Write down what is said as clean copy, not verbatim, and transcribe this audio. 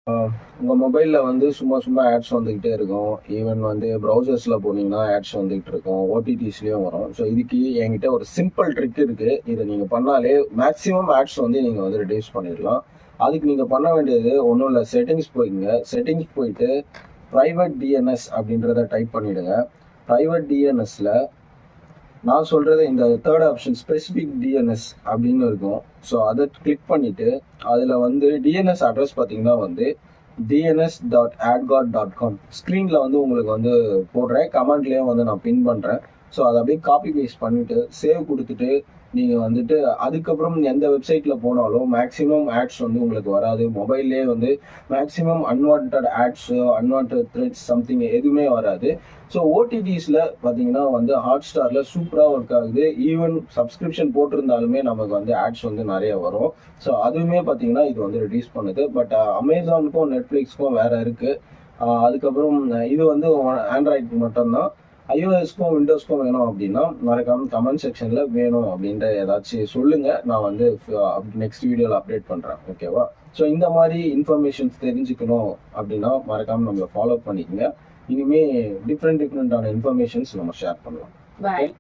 உங்கள் மொபைலில் வந்து சும்மா சும்மா ஆட்ஸ் வந்துக்கிட்டே இருக்கும். ஈவன் வந்து ப்ரௌசர்ஸில் போனீங்கன்னா ஆட்ஸ் வந்துகிட்டு இருக்கும். ஓடிடிஸ்லேயும் வரும். ஸோ இதுக்கு என்கிட்ட ஒரு சிம்பிள் ட்ரிக் இருக்குது. இதை நீங்கள் பண்ணாலே மேக்ஸிமம் ஆட்ஸ் வந்து நீங்கள் வந்து ரெடியூஸ் பண்ணிடலாம். அதுக்கு நீங்கள் பண்ண வேண்டியது ஒன்றும் இல்லை. செட்டிங்ஸ் போய்க்குங்க. செட்டிங்ஸ் போயிட்டு ப்ரைவேட் டிஎன்எஸ் அப்படின்றத டைப் பண்ணிவிடுங்க. ப்ரைவேட் டிஎன்எஸில் நான் சொல்கிறது இந்த தேர்ட் ஆப்ஷன் ஸ்பெசிஃபிக் டிஎன்எஸ் அப்படின்னு இருக்கும். ஸோ அதை கிளிக் பண்ணிவிட்டு அதில் வந்து டிஎன்எஸ் அட்ரஸ் பார்த்தீங்கன்னா வந்து dns.adgot.com ஸ்க்ரீனில் வந்து உங்களுக்கு வந்து போடுறேன். கமெண்ட்லேயும் வந்து நான் பின் பண்ணுறேன். ஸோ அதை அப்படியே காப்பி பேஸ்ட் பண்ணிவிட்டு சேவ் கொடுத்துட்டு நீங்கள் வந்துட்டு அதுக்கப்புறம் எந்த வெப்சைட்டில் போனாலும் மேக்ஸிமம் ஆட்ஸ் வந்து உங்களுக்கு வராது. மொபைல்லே வந்து maximum unwanted ads unwanted threads something எதுவுமே வராது. ஸோ ஓடிடிஸில் பார்த்தீங்கன்னா வந்து ஹாட் ஸ்டாரில் சூப்பராக ஒர்க் ஆகுது. ஈவன் சப்ஸ்கிரிப்ஷன் போட்டிருந்தாலுமே நமக்கு வந்து ஆட்ஸ் வந்து நிறைய வரும். ஸோ அதுவுமே பார்த்தீங்கன்னா இது வந்து ரெடியூஸ் பண்ணுது. பட் அமேசானுக்கும் நெட்ஃப்ளிக்ஸ்க்கும் வேறு இருக்குது. அதுக்கப்புறம் இது வந்து ஆண்ட்ராய்டுக்கு மட்டும்தான். iOSக்கும் விண்டோஸ்க்கும் வேணும் அப்படின்னா மறக்காமல் கமெண்ட் செக்ஷனில் வேணும் அப்படின்ற ஏதாச்சும் சொல்லுங்கள். நான் வந்து நெக்ஸ்ட் வீடியோவில் அப்டேட் பண்ணுறேன். ஓகேவா? ஸோ இந்த மாதிரி இன்ஃபர்மேஷன்ஸ் தெரிஞ்சுக்கணும் அப்படின்னா மறக்காமல் நம்மளை ஃபாலோ பண்ணிக்கோங்க. இனிமேல் டிஃப்ரெண்டான இன்ஃபர்மேஷன்ஸ் நம்ம ஷேர் பண்ணலாம். பாய்.